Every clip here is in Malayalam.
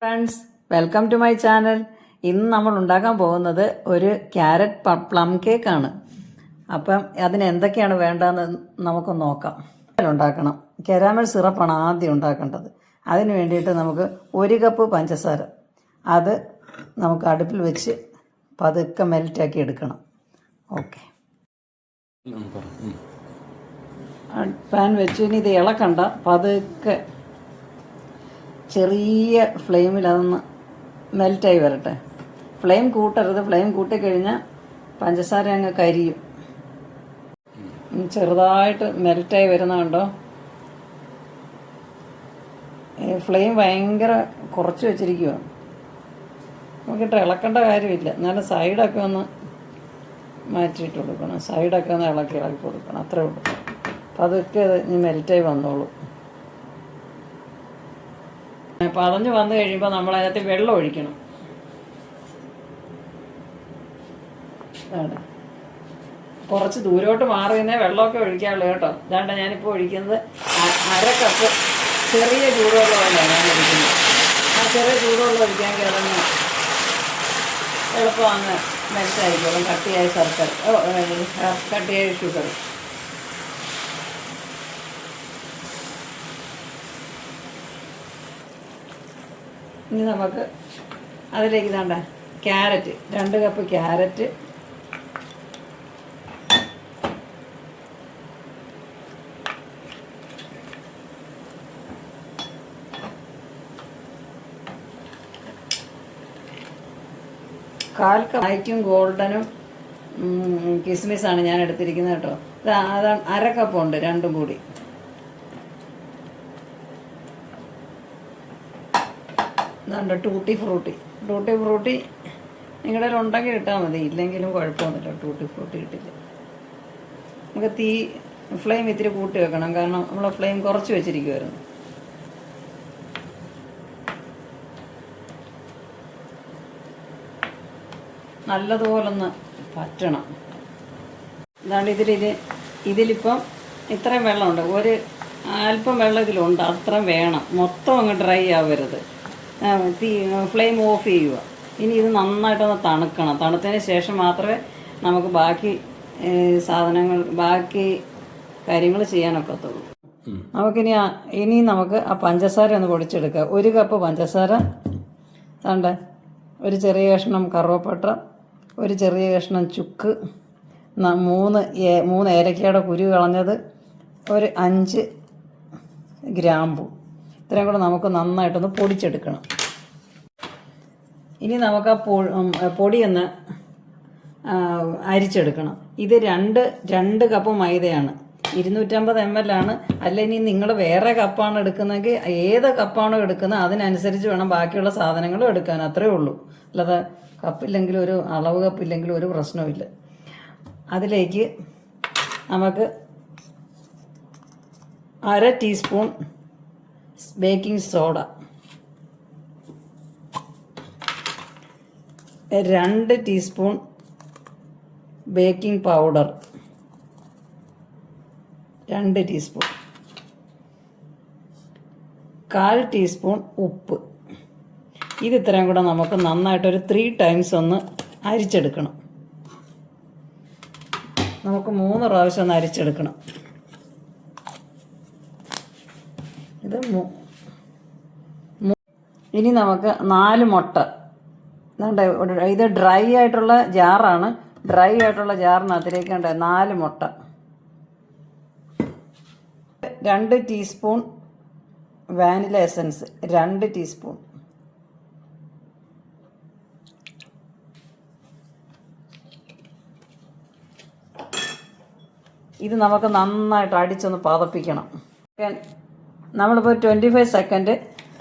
Friends, welcome to my channel. ഇന്ന് നമ്മൾ ഉണ്ടാക്കാൻ പോകുന്നത് ഒരു ക്യാരറ്റ് പ്ലം കേക്കാണ്. അപ്പം അതിന് എന്തൊക്കെയാണ് വേണ്ടതെന്ന് നമുക്ക് നോക്കാം. ഉണ്ടാക്കണം കാരമൽ സിറപ്പാണ് ആദ്യം ഉണ്ടാക്കേണ്ടത്. അതിന് വേണ്ടിയിട്ട് നമുക്ക് 1 കപ്പ് പഞ്ചസാര അത് നമുക്ക് അടുപ്പിൽ വെച്ച് പതുക്കെ മെൽറ്റാക്കി എടുക്കണം. ഓക്കെ, പാൻ വെച്ച് ഇനി ഇത് ഇളക്കണ്ട, പതുക്കെ ചെറിയ ഫ്ലെയിമിൽ അതൊന്ന് മെൽറ്റായി വരട്ടെ. ഫ്ലെയിം കൂട്ടരുത്, ഫ്ലെയിം കൂട്ടിക്കഴിഞ്ഞാൽ പഞ്ചസാര അങ്ങ് കരിയും. ചെറുതായിട്ട് മെൽറ്റായി വരുന്ന കണ്ടോ. ഫ്ലെയിം ഭയങ്കര കുറച്ച് വെച്ചിരിക്കുക. നമുക്കിട്ട് ഇളക്കേണ്ട കാര്യമില്ല, എന്നാലും സൈഡൊക്കെ ഒന്ന് മാറ്റിയിട്ട് കൊടുക്കണം. സൈഡൊക്കെ ഒന്ന് ഇളക്കി കൊടുക്കണം, അത്രേ ഉള്ളൂ. അപ്പം അതൊക്കെ ഇനി മെൽറ്റായി വന്നോളൂ. പതഞ്ഞ് വന്നു കഴിയുമ്പോൾ നമ്മൾ അതിനകത്ത് വെള്ളം ഒഴിക്കണം. കുറച്ച് ദൂരോട്ട് മാറി നിന്നേ വെള്ളമൊക്കെ ഒഴിക്കാറുള്ളൂ കേട്ടോ. ഇതാണ്ട് ഞാനിപ്പോൾ ഒഴിക്കുന്നത് 1/2 കപ്പ് ചെറിയ ചൂടുവെള്ളമല്ല ഞാൻ ഒഴിക്കുന്നത്. ആ ചെറിയ ചൂടുവെള്ളം ഒഴിക്കാമെങ്കിൽ അതങ്ങ് എളുപ്പം അങ്ങ് മെൽറ്റായിക്കോളും. കട്ടിയായ ശർക്കര, കട്ടിയായ ഷുഗർ. ഇനി നമുക്ക് അതിലേക്ക് ഇതാണ്ട ക്യാരറ്റ്, 2 കപ്പ് ക്യാരറ്റ്, കാൽ കപ്പ് ഗോൾഡനും കിസ്മിസാണ് ഞാൻ എടുത്തിരിക്കുന്നത് കേട്ടോ. അത് 1/2 കപ്പുണ്ട് രണ്ടും കൂടി. ഇതുണ്ട് ടൂട്ടി ഫ്രൂട്ടി. ടൂട്ടി ഫ്രൂട്ടി നിങ്ങളുടെ കയ്യിൽ ഉണ്ടെങ്കിൽ ഇട്ടാൽ മതി, ഇല്ലെങ്കിലും കുഴപ്പമൊന്നുമില്ല. ടൂട്ടി ഫ്രൂട്ടി ഇട്ടില്ല. നമുക്ക് ഫ്ലെയിം ഇത്തിരി കൂട്ടി വെക്കണം, കാരണം നമ്മൾ ഫ്ലെയിം കുറച്ച് വെച്ചിരിക്കുമായിരുന്നു. നല്ലതുപോലൊന്ന് പറ്റണം. അതാണ് ഇതിലിപ്പം ഇത്രയും വെള്ളമുണ്ട്. അല്പം വെള്ളം ഇതിലുണ്ട്, അത്രയും വേണം. മൊത്തം അങ്ങ് ഡ്രൈ ആവരുത്. ഫ്ലെയിം ഓഫ് ചെയ്യുക. ഇനി ഇത് നന്നായിട്ടൊന്ന് തണുക്കണം. തണുത്തതിന് ശേഷം മാത്രമേ നമുക്ക് ബാക്കി കാര്യങ്ങൾ ചെയ്യാനൊക്കത്തുള്ളൂ. ഇനി നമുക്ക് ആ പഞ്ചസാര ഒന്ന് പൊടിച്ചെടുക്കുക. 1 കപ്പ് പഞ്ചസാര, തണ്ട ഒരു ചെറിയ കഷ്ണം കറുവപ്പട്ട, ഒരു ചെറിയ കഷ്ണം ചുക്ക്, 3 ഏലക്കയുടെ കുരു കളഞ്ഞത്, ഒരു 5 ഗ്രാമ്പു. ഇത്രയും കൂടെ നമുക്ക് നന്നായിട്ടൊന്ന് പൊടിച്ചെടുക്കണം. ഇനി നമുക്ക് ആ പൊടിയൊന്ന് അരിച്ചെടുക്കണം. ഇത് 2 കപ്പ് മൈദയാണ്, 250 ml ആണ്. അല്ല, ഇനി നിങ്ങൾ വേറെ കപ്പാണ് എടുക്കുന്നതെങ്കിൽ ഏത് കപ്പാണോ എടുക്കുന്നത് അതിനനുസരിച്ച് വേണം ബാക്കിയുള്ള സാധനങ്ങളും എടുക്കാൻ. അത്രേ ഉള്ളൂ. അല്ലാതെ കപ്പില്ലെങ്കിലും ഒരു അളവ് കപ്പില്ലെങ്കിലും ഒരു പ്രശ്നവുമില്ല. അതിലേക്ക് നമുക്ക് 1/2 teaspoon baking soda, 2 teaspoon baking powder, 2 teaspoon, 1/4 teaspoon ഉപ്പ്. ഇത് ഇത്രയും കൂടെ നമുക്ക് നന്നായിട്ടൊരു 3 ടൈംസ് ഒന്ന് അരിച്ചെടുക്കണം. നമുക്ക് 3 പ്രാവശ്യം ഒന്ന് അരിച്ചെടുക്കണം. ഇനി നമുക്ക് 4 മുട്ട. ഇത് ഡ്രൈ ആയിട്ടുള്ള ജാറാണ്. ഡ്രൈ ആയിട്ടുള്ള ജാറിനകത്തിലേക്ക് 4 മുട്ട, 2 ടീസ്പൂൺ വാനില എസൻസ്, 2 ടീസ്പൂൺ, ഇത് നമുക്ക് നന്നായിട്ട് അടിച്ചൊന്ന് പതപ്പിക്കണം. നമ്മളിപ്പോൾ 25 സെക്കൻഡ്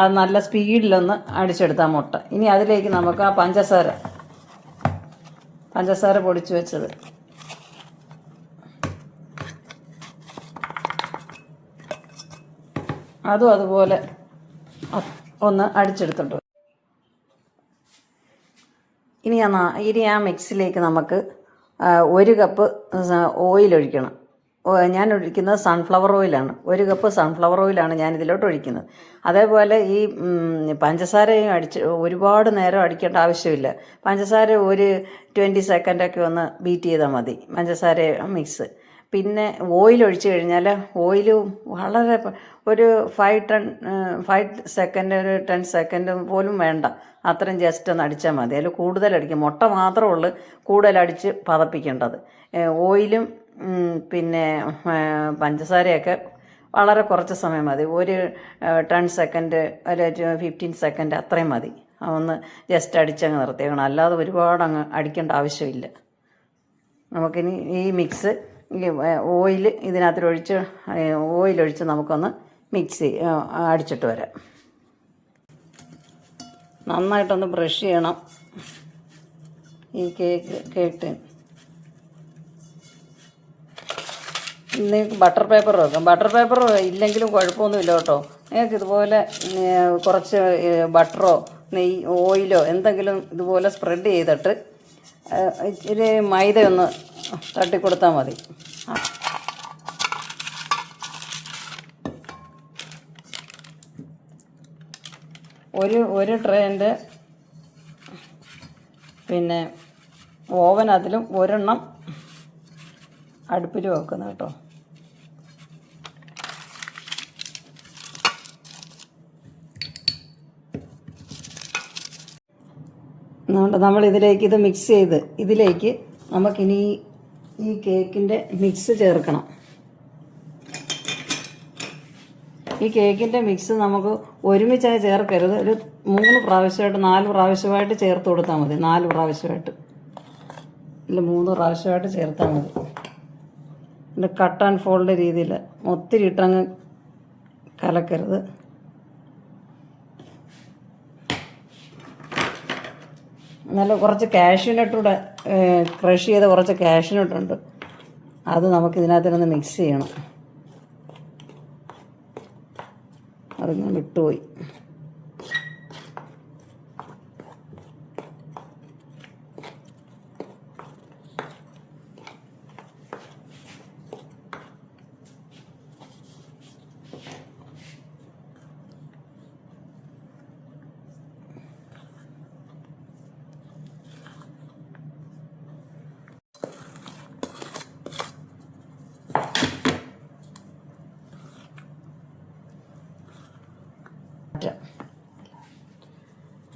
അത് നല്ല സ്പീഡിലൊന്ന് അടിച്ചെടുത്താൽ മുട്ട. ഇനി അതിലേക്ക് നമുക്ക് ആ പഞ്ചസാര പൊടിച്ച് വെച്ചത് അതും അതുപോലെ ഒന്ന് അടിച്ചെടുത്തിട്ട് ഇനി ആ മിക്സിലേക്ക് നമുക്ക് 1 കപ്പ് ഓയിൽ ഒഴിക്കണം. ഞാൻ ഒഴിക്കുന്നത് സൺഫ്ലവർ ഓയിലാണ്. 1 കപ്പ് സൺഫ്ലവർ ഓയിലാണ് ഞാൻ ഇതിലോട്ട് ഒഴിക്കുന്നത്. അതേപോലെ ഈ പഞ്ചസാരയും ഒരുപാട് നേരം അടിക്കേണ്ട ആവശ്യമില്ല. പഞ്ചസാര ഒരു 20 സെക്കൻഡൊക്കെ ഒന്ന് ബീറ്റ് ചെയ്താൽ മതി, പഞ്ചസാര മിക്സ്. പിന്നെ ഓയിൽ ഒഴിച്ച് കഴിഞ്ഞാൽ ഓയിൽ വളരെ ഒരു 5 സെക്കൻഡ്, ഒരു 10 സെക്കൻഡ് പോലും വേണ്ട, അത്രയും ജസ്റ്റ് ഒന്ന് അടിച്ചാൽ മതി. അതിൽ കൂടുതലടിക്കും, മുട്ട മാത്രമേ ഉള്ളൂ കൂടുതലടിച്ച് പതപ്പിക്കേണ്ടത്. ഓയിലും പിന്നെ പഞ്ചസാരയൊക്കെ വളരെ കുറച്ച് സമയം മതി, ഒരു 10 സെക്കൻഡ്, ഒരു 15 സെക്കൻഡ് അത്രയും മതി. ഒന്ന് ജസ്റ്റ് അടിച്ചങ്ങ് നിർത്തിയേക്കണം, അല്ലാതെ ഒരുപാട് അങ്ങ് അടിക്കേണ്ട ആവശ്യമില്ല. നമുക്കിനി ഈ മിക്സ് ഓയിൽ ഇതിനകത്തൊഴിച്ച് ഓയിലൊഴിച്ച് നമുക്കൊന്ന് മിക്സ് അടിച്ചിട്ട് വരാം. നന്നായിട്ടൊന്ന് ബ്രഷ് ചെയ്യണം ഈ കേക്ക്. നിങ്ങൾക്ക് ബട്ടർ പേപ്പർ വെക്കാം, ബട്ടർ പേപ്പർ ഇല്ലെങ്കിലും കുഴപ്പമൊന്നുമില്ല കേട്ടോ. നിങ്ങൾക്ക് ഇതുപോലെ കുറച്ച് ബട്ടറോ ഓയിലോ എന്തെങ്കിലും ഇതുപോലെ സ്പ്രെഡ് ചെയ്തിട്ട് ഇച്ചിരി മൈദ ഒന്ന് തട്ടിക്കൊടുത്താൽ മതി. ഒരു ട്രേൻ്റെ പിന്നെ ഓവൻ അതിലും ഒരെണ്ണം അടുപ്പിൽ വെക്കുന്നത് കേട്ടോ. നമ്മൾ ഇതിലേക്ക് ഇത് മിക്സ് ചെയ്ത് ഇതിലേക്ക് നമുക്കിനി ഈ കേക്കിൻ്റെ മിക്സ് ചേർക്കണം. ഈ കേക്കിൻ്റെ മിക്സ് നമുക്ക് ഒരുമിച്ചായി ചേർക്കരുത്, ഒരു 3 പ്രാവശ്യമായിട്ട് 4 പ്രാവശ്യമായിട്ട് ചേർത്ത് കൊടുത്താൽ മതി. 4 പ്രാവശ്യമായിട്ട് ഇല്ല 3 പ്രാവശ്യമായിട്ട് ചേർത്താൽ മതി. പിന്നെ കട്ട് ആൻഡ് ഫോൾഡ് രീതിയിൽ ഒത്തിരി ഇട്ടങ്ങ് കലക്കരുത്. നല്ല കുറച്ച് കാഷ്യൂനട്ടൂടെ ക്രഷ് ചെയ്ത കുറച്ച് കാഷ്യൂനട്ടുണ്ട്, അത് നമുക്ക് ഇതിനകത്തിനൊന്ന് മിക്സ് ചെയ്യണം. അതിങ്ങനെ വിട്ടുപോയി.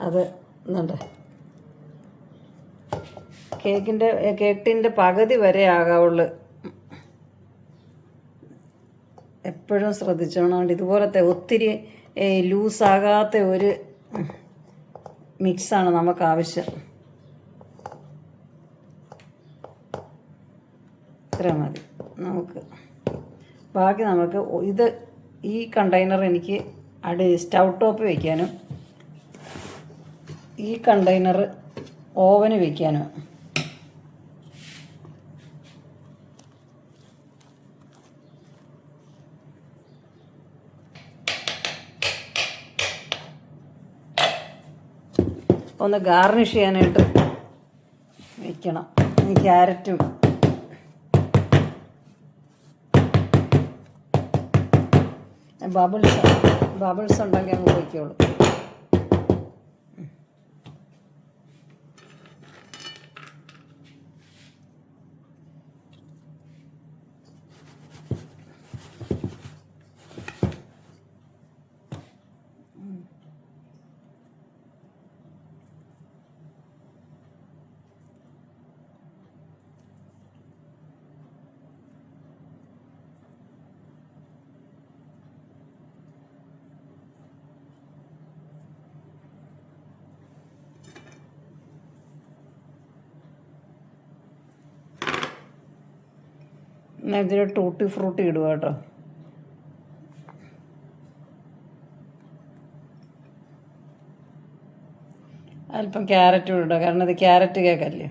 അത് എന്നുണ്ട് കേക്കിൻ്റെ പകുതി വരെ ആകാവുള്ളൂ. എപ്പോഴും ശ്രദ്ധിച്ചോണം. ഇതുപോലത്തെ ഒത്തിരി ലൂസാകാത്ത ഒരു മിക്സാണ് നമുക്ക് ആവശ്യം. ഇത്ര മതി നമുക്ക്. ബാക്കി നമുക്ക് ഇത് ഈ കണ്ടെയ്നർ എനിക്ക് സ്റ്റൗ ടോപ്പ് വയ്ക്കാനും ഈ കണ്ടെയ്നർ ഓവന് വയ്ക്കാനും. ഒന്ന് ഗാർണിഷ് ചെയ്യാനായിട്ട് വയ്ക്കണം. ഈ ക്യാരറ്റും ബബിൾസ് ഉണ്ടെങ്കിൽ അങ്ങ് വയ്ക്കുള്ളൂ. ഇതിൽ ടൂട്ടി ഫ്രൂട്ടി ഇടുക കേട്ടോ. അല്പം ക്യാരറ്റും ഇടുക, കാരണം ഇത് ക്യാരറ്റ് കേക്കല്ലേ.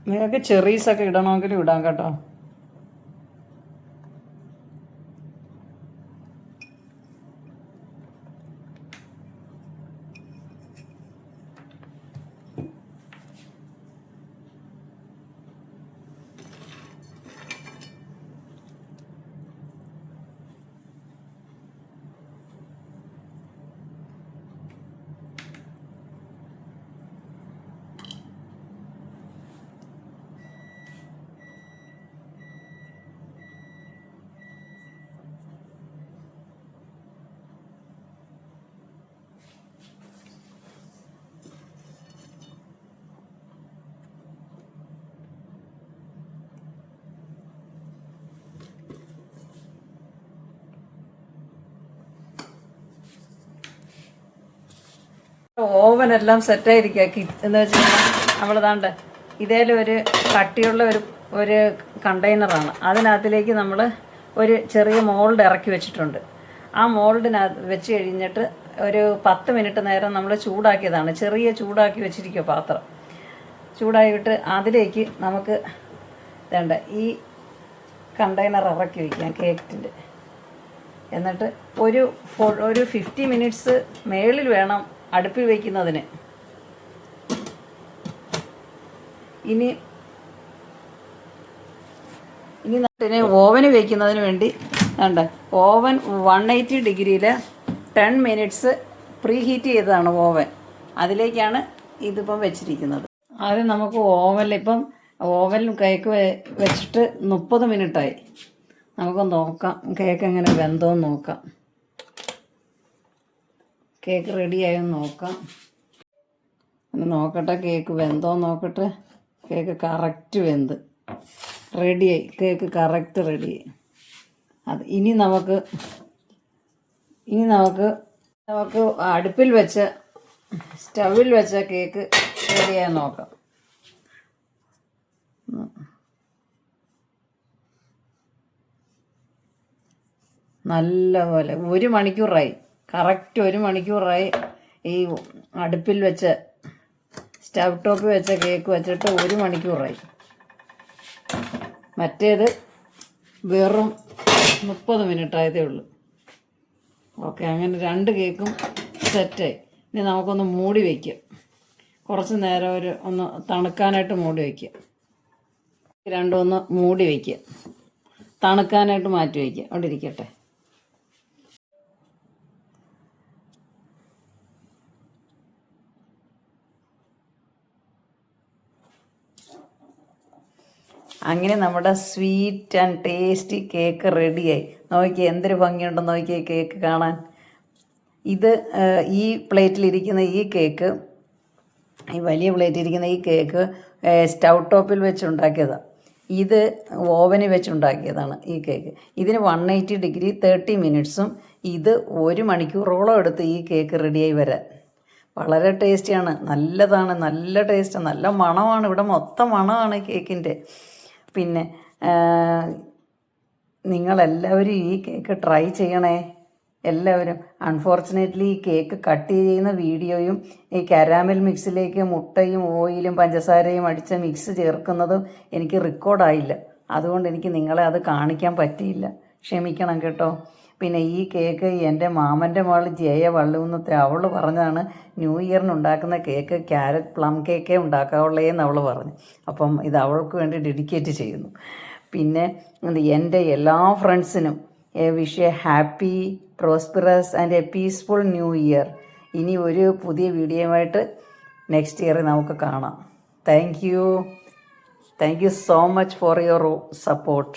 നിങ്ങൾക്ക് ചെറീസൊക്കെ ഇടണമെങ്കിലും ഇടാം കേട്ടോ. ഓവനെല്ലാം സെറ്റായിരിക്കുക എന്ന് വെച്ച് കഴിഞ്ഞാൽ നമ്മൾ താണ്ട് ഇതേലും ഒരു കട്ടിയുള്ള ഒരു കണ്ടെയ്നറാണ്. അതിനകത്തിലേക്ക് നമ്മൾ ഒരു ചെറിയ മോൾഡ് ഇറക്കി വെച്ചിട്ടുണ്ട്. ആ മോൾഡിനകത്ത് വെച്ച് കഴിഞ്ഞിട്ട് ഒരു 10 മിനിറ്റ് നേരം നമ്മൾ ചൂടാക്കിയതാണ്. ചെറിയ ചൂടാക്കി വെച്ചിരിക്കുക പാത്രം. ചൂടായിട്ട് അതിലേക്ക് നമുക്ക് വേണ്ട ഈ കണ്ടെയ്നർ ഇറക്കി വയ്ക്കാം കേക്കിൻ്റെ. എന്നിട്ട് ഒരു 50 മിനിറ്റ്സ് മേളിൽ വേണം അടുപ്പിൽ വയ്ക്കുന്നതിന്. ഇനി നട്ടിന് ഓവന് വയ്ക്കുന്നതിന് വേണ്ടി വേണ്ട ഓവൻ 180 ഡിഗ്രിയിൽ 10 മിനിറ്റ്സ് പ്രീ ഹീറ്റ് ചെയ്തതാണ് ഓവൻ. അതിലേക്കാണ് ഇതിപ്പം വെച്ചിരിക്കുന്നത്. ആദ്യം നമുക്ക് ഓവനിൽ കേക്ക് വെച്ചിട്ട് 30 മിനിറ്റായി. നമുക്ക് നോക്കാം കേക്ക് എങ്ങനെ വെന്തോന്ന് നോക്കാം. കേക്ക് റെഡിയായെന്ന് നോക്കാം. നോക്കട്ടെ കേക്ക് വെന്തോന്ന് നോക്കട്ടെ. കേക്ക് കറക്റ്റ് വെന്ത് റെഡിയായി. കേക്ക് കറക്റ്റ് റെഡിയായി. ഇനി നമുക്ക് അടുപ്പിൽ വെച്ച് സ്റ്റവിൽ വെച്ച കേക്ക് റെഡിയായി നോക്കാം. നല്ലപോലെ 1 മണിക്കൂറായി. കറക്റ്റ് 1 മണിക്കൂറായി. ഈ അടുപ്പിൽ വെച്ച് സ്റ്റവ് ടോപ്പിൽ വെച്ച കേക്ക് വെച്ചിട്ട് 1 മണിക്കൂറായി. മറ്റേത് വെറും 30 മിനിറ്റ് ആയതേ ഉള്ളൂ. ഓക്കെ, അങ്ങനെ 2 കേക്കും സെറ്റായി. ഇനി നമുക്കൊന്ന് മൂടി വയ്ക്കാം. കുറച്ച് നേരം ഒന്ന് തണുക്കാനായിട്ട് മൂടി വയ്ക്കുക. രണ്ടും ഒന്ന് മൂടി വയ്ക്കുക. തണുക്കാനായിട്ട് മാറ്റി വയ്ക്കുക. അവിടെ ഇരിക്കട്ടെ. അങ്ങനെ നമ്മുടെ സ്വീറ്റ് ആൻഡ് ടേസ്റ്റി കേക്ക് റെഡിയായി. നോക്കിയേ എന്തൊരു ഭംഗിയുണ്ടെന്ന് നോക്കിയേ കേക്ക് കാണാൻ. ഇത് ഈ പ്ലേറ്റിലിരിക്കുന്ന ഈ കേക്ക്, ഈ വലിയ പ്ലേറ്റിലിരിക്കുന്ന ഈ കേക്ക് സ്റ്റൗ ടോപ്പിൽ വെച്ചുണ്ടാക്കിയതാണ്. ഇത് ഓവനിൽ വെച്ചുണ്ടാക്കിയതാണ് ഈ കേക്ക്. ഇതിന് 180 ഡിഗ്രി 30 മിനിറ്റ്സും ഇത് 1 മണിക്കൂറോളം എടുത്ത് ഈ കേക്ക് റെഡിയായി വരാൻ. വളരെ ടേസ്റ്റിയാണ്, നല്ലതാണ്, നല്ല ടേസ്റ്റ്, നല്ല മണമാണ്. ഇവിടെ മൊത്തം മണമാണ് കേക്കിൻ്റെ. പിന്നെ നിങ്ങളെല്ലാവരും ഈ കേക്ക് ട്രൈ ചെയ്യണേ, എല്ലാവരും. അൺഫോർച്ചുനേറ്റ്ലി ഈ കേക്ക് കട്ട് ചെയ്യുന്ന വീഡിയോയും ഈ കാരാമൽ മിക്സിലേക്ക് മുട്ടയും ഓയിലും പഞ്ചസാരയും അടിച്ച മിക്സ് ചേർക്കുന്നതും എനിക്ക് റെക്കോർഡായില്ല. അതുകൊണ്ട് എനിക്ക് നിങ്ങളെ അത് കാണിക്കാൻ പറ്റിയില്ല, ക്ഷമിക്കണം കേട്ടോ. പിന്നെ ഈ കേക്ക് എൻ്റെ മാമൻ്റെ മകൾ ജയ വള്ളുന്നത്തെ അവൾ പറഞ്ഞതാണ് ന്യൂ ഇയറിന് ഉണ്ടാക്കുന്ന കേക്ക് ക്യാരറ്റ് പ്ലം കേക്കേ ഉണ്ടാക്കാവുള്ളേന്ന് അവൾ പറഞ്ഞു. അപ്പം ഇത് അവൾക്ക് വേണ്ടി ഡെഡിക്കേറ്റ് ചെയ്യുന്നു. പിന്നെ എൻ്റെ എല്ലാ ഫ്രണ്ട്സിനും wish A happy prosperous and A peaceful new year. ഇനി ഒരു പുതിയ വീഡിയോയുമായിട്ട് നെക്സ്റ്റ് ഇയർ നമുക്ക് കാണാം. Thank you so much for your support.